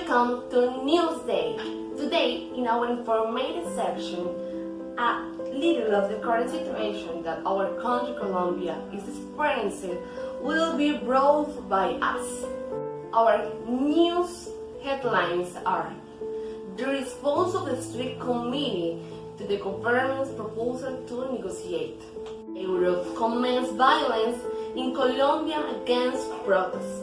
Welcome to Newsday. Today, in our informative section, a little of the current situation that our country Colombia is experiencing will be brought by us. Our news headlines are: the response of the Strict Committee to the government's proposal to negotiate. Europe commends violence in Colombia against protests.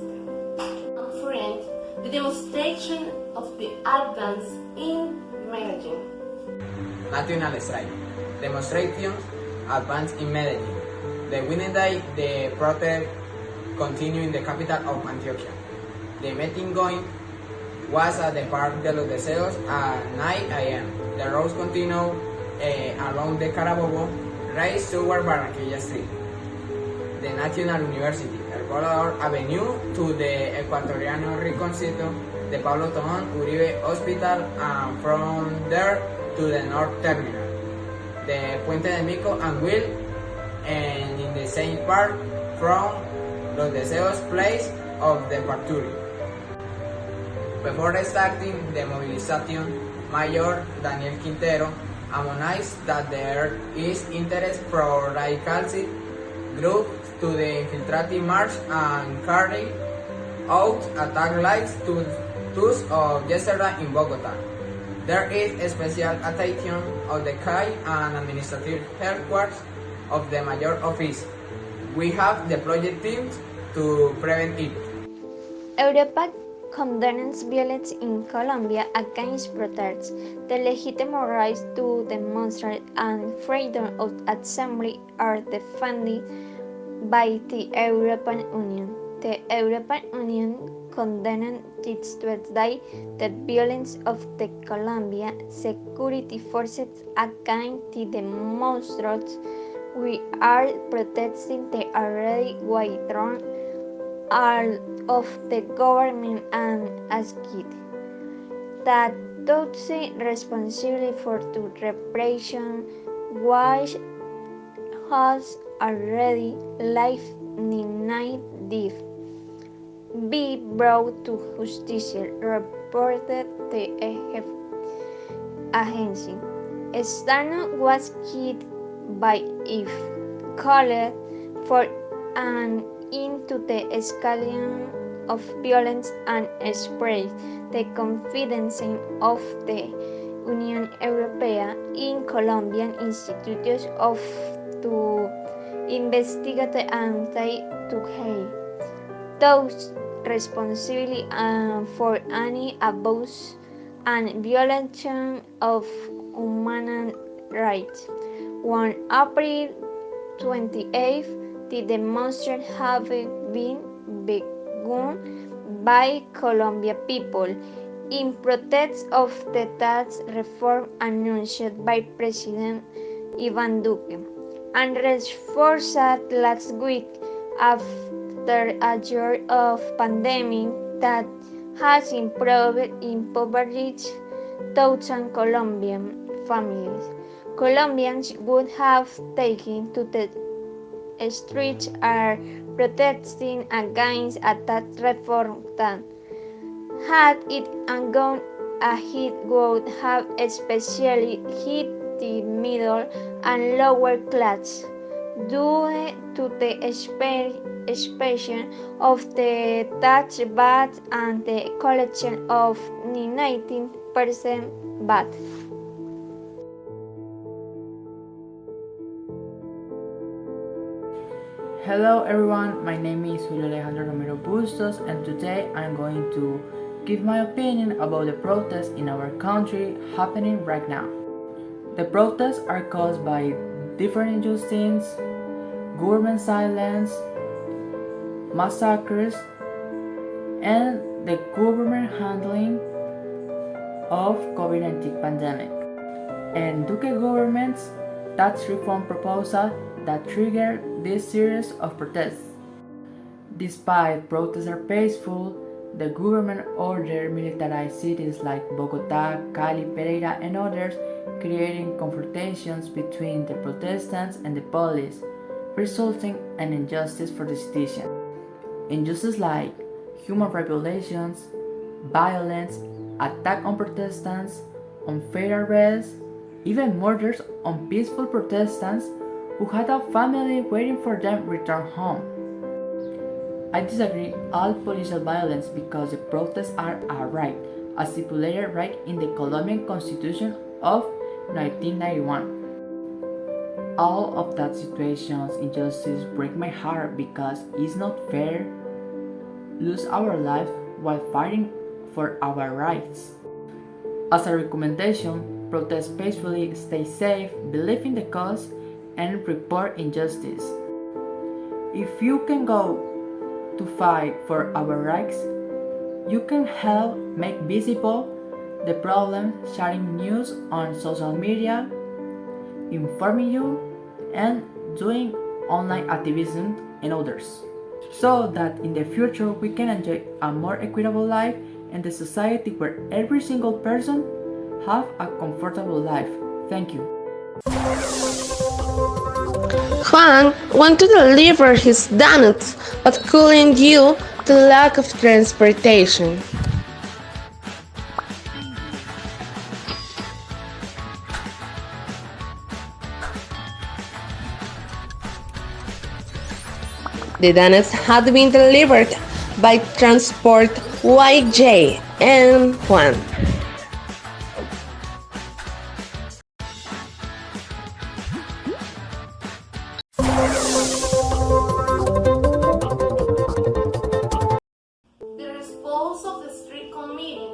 Friend, the demonstration of the advance in Medellin. National strike. Demonstrations advance in Medellin. The winning day, the protest continued in the capital of Antioquia. The meeting going was at the Park de los Deseos at 9 a.m. The roads continue along the Carabobo, raised toward Barranquilla Street. The National University, El Volador Avenue to the Ecuatoriano Reconcito, the Pablo Tomón Uribe Hospital, and from there to the North Terminal, the Puente de Mico and Will, and in the same park from Los Deseos place of the Factory. Before starting the mobilization, Mayor Daniel Quintero admonished that there is interest from radicals groups to the infiltrating march and carry out attack like those of yesterday in Bogota. There is a special attention of the CAI and administrative headquarters of the Mayor Office. We have the project teams to prevent it. Europa condemns violence in Colombia against protests. The legitimate rights to demonstrate and freedom of assembly are defended by the European Union. The European Union condemned this Tuesday the violence of the Colombian security forces against the demonstrators. We are protesting the already withdrawn of the government and asked that those responsible for the repression which has already left 9 deaths be brought to justice, reported the agency. Stano was killed by if called for an into the escalation of violence and spread the confidence of the Union Europea in Colombian institutions of to investigate and take to heed those responsible for any abuse and violation of human rights. On April 28th, the demonstrations have been begun by Colombian people in protest of the tax reform announced by President Iván Duque and reinforced last week after a year of pandemic that has impoverished thousands Colombian families. Colombians would have taken to the streets are protesting against a tax reform that, had it gone ahead, would have especially hit the middle and lower class due to the expansion of the tax VAT and the collection of 19% VAT. Hello everyone, my name is Julio Alejandro Romero Bustos, and today I'm going to give my opinion about the protests in our country happening right now. The protests are caused by different injustices, government silence, massacres, and the government handling of COVID-19 pandemic, and Duque government's tax reform proposal that triggered this series of protests. Despite protests are peaceful, the government ordered militarized cities like Bogota, Cali, Pereira, and others, creating confrontations between the protestants and the police, resulting in injustice for the citizens. Injustices like human rights violations, violence, attack on Protestants, unfair arrests, even murders on peaceful Protestants who had a family waiting for them return home. I disagree all policial violence because the protests are a right, a stipulated right in the Colombian Constitution of 1991. All of that situations injustice break my heart because it's not fair lose our life while fighting for our rights. As a recommendation, protest peacefully, stay safe, believe in the cause, and report injustice. If you can go to fight for our rights, you can help make visible the problem, sharing news on social media, informing you, and doing online activism and others, so that in the future we can enjoy a more equitable life and the society where every single person have a comfortable life. Thank you. Juan wanted to deliver his donuts, but couldn't due to lack of transportation. The donuts had been delivered by Transport YJ and Juan. The response of the street committee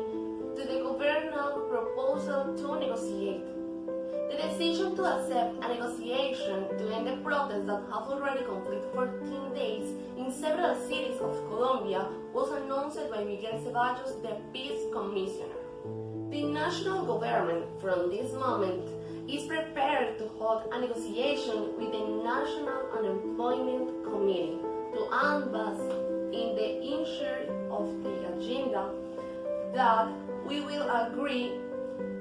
to the governmental proposal to negotiate. The decision to accept a negotiation to end the protests that have already completed 14 days in several cities of Colombia was announced by Miguel Ceballos, the peace commissioner. The national government from this moment is prepared to hold a negotiation with the National Unemployment Committee to advance in the issue of the agenda that we will agree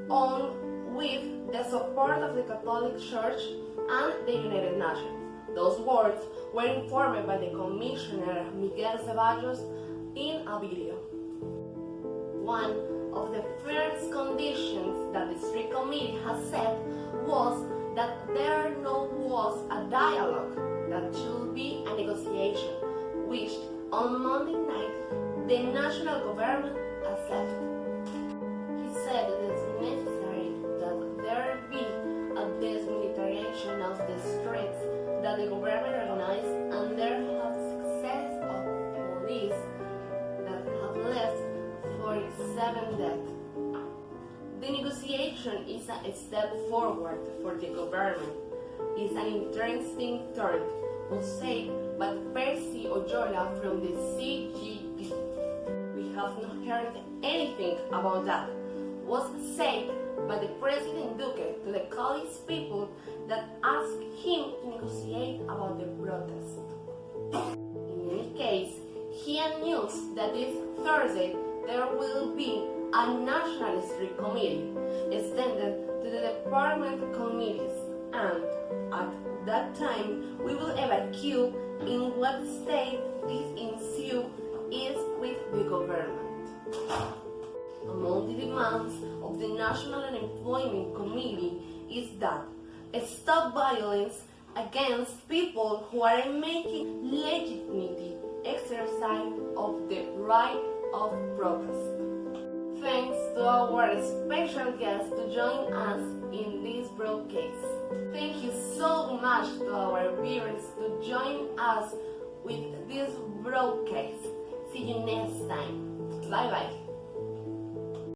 on with the support of the Catholic Church and the United Nations. Those words were informed by the Commissioner Miguel Ceballos in a video. One of the first conditions that the Street Committee has set was that there was a dialogue, that should be a negotiation, which on Monday night the national government accepted. He said it is necessary that there be a demilitarization of the streets that the government organized, and there have success of police that have left 47 deaths. The negotiation is a step forward for the government. It's an interesting turn, was said by Percy Oyola from the CGP. We have not heard anything about that, was said by the President Duque to the college people that asked him to negotiate about the protest. In any case, he announced that this Thursday there will be a National Street Committee extended to the department committees, and at that time we will evaluate in what state this issue is with the government. Among the demands of the National Unemployment Committee is that stop violence against people who are making legitimate exercise of the right of protest. Thanks to our special guest to join us in this broadcast. Thank you so much to our viewers to join us with this broadcast. See you next time. Bye bye.